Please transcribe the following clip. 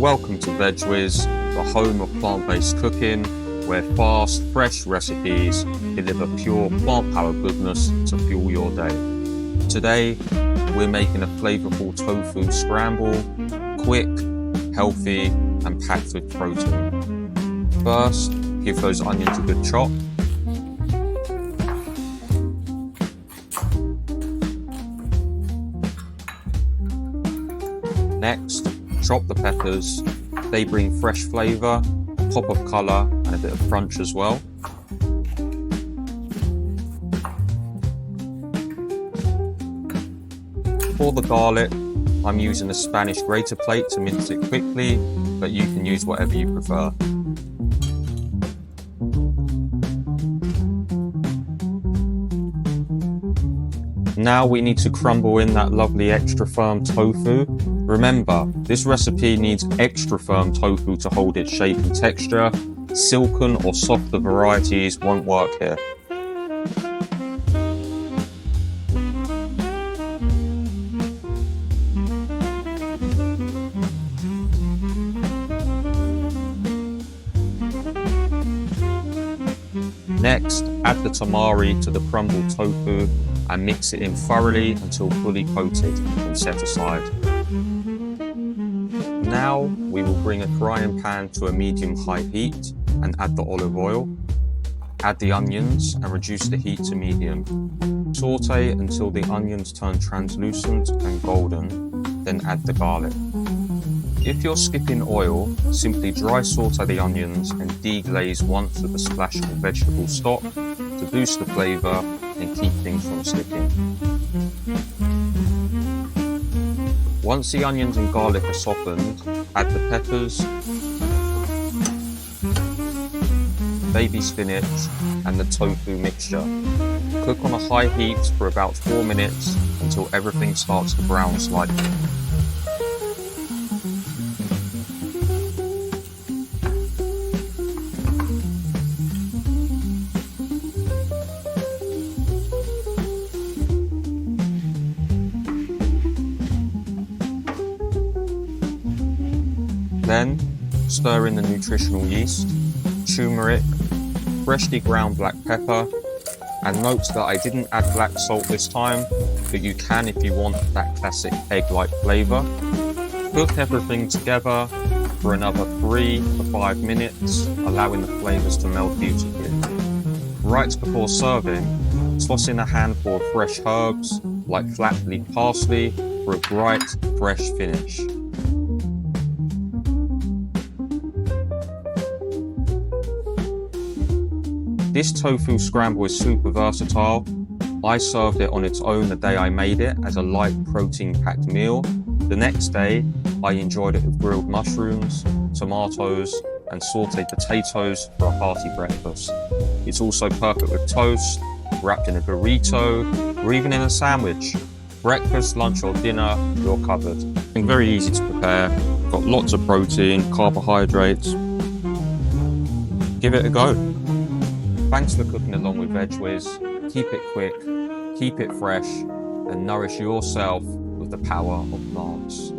Welcome to VegWhiz, the home of plant-based cooking, where fast, fresh recipes deliver pure plant-powered goodness to fuel your day. Today, we're making a flavourful tofu scramble, quick, healthy, and packed with protein. First, give those onions a good chop. Next, chop the peppers. They bring fresh flavour, a pop of colour and a bit of crunch as well. For the garlic, I'm using a Spanish grater plate to mince it quickly, but you can use whatever you prefer. Now we need to crumble in that lovely extra firm tofu. Remember, this recipe needs extra firm tofu to hold its shape and texture. Silken or softer varieties won't work here. Next, add the tamari to the crumbled tofu and mix it in thoroughly until fully coated and set aside. Now we will bring a frying pan to a medium-high heat and add the olive oil. Add the onions and reduce the heat to medium. Sauté until the onions turn translucent and golden, then add the garlic. If you're skipping oil, simply dry sauté the onions and deglaze once with a splash of vegetable stock to boost the flavour and keep things from sticking. Once the onions and garlic are softened, add the peppers, baby spinach and the tofu mixture. Cook on a high heat for about 4 minutes until everything starts to brown slightly. Then, stir in the nutritional yeast, turmeric, freshly ground black pepper, and note that I didn't add black salt this time, but you can if you want that classic egg-like flavour. Cook everything together for another 3 to 5 minutes, allowing the flavours to meld beautifully. Right before serving, toss in a handful of fresh herbs, like flat leaf parsley, for a bright, fresh finish. This tofu scramble is super versatile. I served it on its own the day I made it as a light protein-packed meal. The next day, I enjoyed it with grilled mushrooms, tomatoes, and sautéed potatoes for a hearty breakfast. It's also perfect with toast, wrapped in a burrito, or even in a sandwich. Breakfast, lunch, or dinner, you're covered. It's very easy to prepare, got lots of protein, carbohydrates. Give it a go. Thanks for cooking along with VegWhiz. Keep it quick, keep it fresh, and nourish yourself with the power of plants.